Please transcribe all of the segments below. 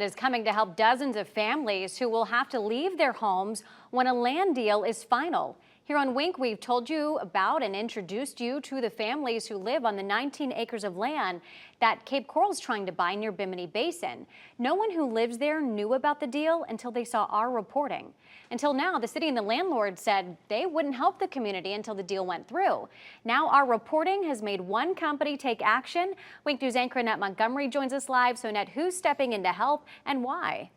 Is coming to help dozens of families who will have to leave their homes when a land deal is final. Here on Wink, we've told you about and introduced you to the families who live on the 19 acres of land that Cape Coral's trying to buy near Bimini Basin. No one who lives there knew about the deal until they saw our reporting. Until now, the city and the landlord said they wouldn't help the community until the deal went through. Now our reporting has made one company take action. Wink News anchor Annette Montgomery joins us live. So Annette, who's stepping in to help and why?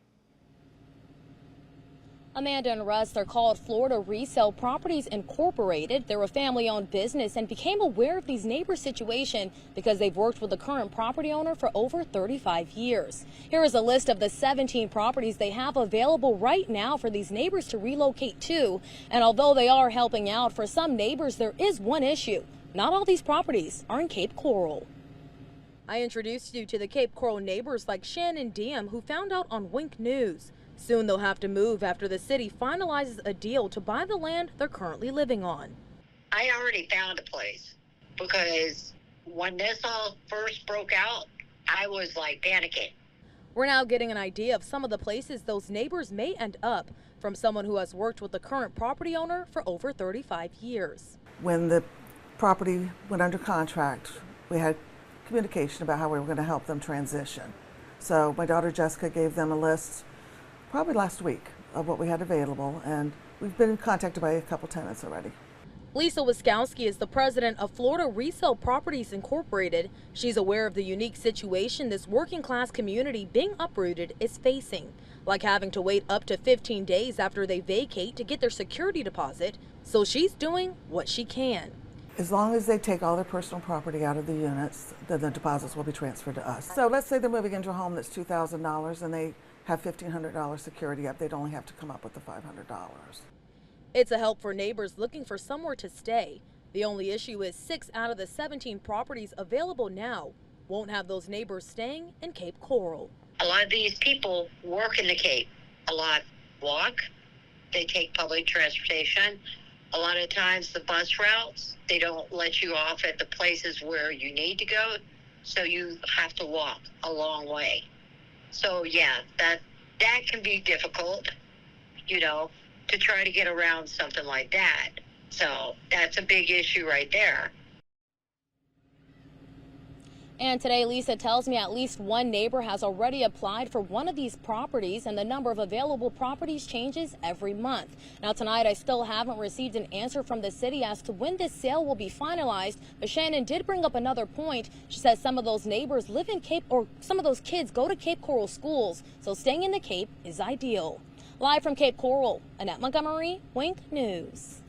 Amanda and Russ, they're called Florida Resale Properties Incorporated. They're a family-owned business and became aware of these neighbors' situation because they've worked with the current property owner for over 35 years. Here is a list of the 17 properties they have available right now for these neighbors to relocate to. And although they are helping out, for some neighbors, there is one issue. Not all these properties are in Cape Coral. I introduced you to the Cape Coral neighbors like Shannon Diem, who found out on Wink News. Soon they'll have to move after the city finalizes a deal to buy the land they're currently living on. I already found a place because when this all first broke out, I was like panicking. We're now getting an idea of some of the places those neighbors may end up from someone who has worked with the current property owner for over 35 years. When the property went under contract, we had communication about how we were going to help them transition. So my daughter Jessica gave them a list probably last week of what we had available, and we've been contacted by a couple tenants already. Lisa Wiskowski is the president of Florida Resale Properties Incorporated. She's aware of the unique situation this working class community being uprooted is facing, like having to wait up to 15 days after they vacate to get their security deposit. So she's doing what she can. As long as they take all their personal property out of the units, then the deposits will be transferred to us. So let's say they're moving into a home that's $2,000 and they have $1,500 security up, they'd only have to come up with the $500. It's a help for neighbors looking for somewhere to stay. The only issue is 6 out of the 17 properties available now won't have those neighbors staying in Cape Coral. A lot of these people work in the Cape. A lot walk. They take public transportation. A lot of times the bus routes, they don't let you off at the places where you need to go, so you have to walk a long way. So yeah, that can be difficult, you know, to try to get around something like that. So that's a big issue right there. And today, Lisa tells me at least one neighbor has already applied for one of these properties, and the number of available properties changes every month. Now tonight, I still haven't received an answer from the city as to when this sale will be finalized, but Shannon did bring up another point. She says some of those neighbors live in Cape, or some of those kids go to Cape Coral schools, so staying in the Cape is ideal. Live from Cape Coral, Annette Montgomery, Wink News.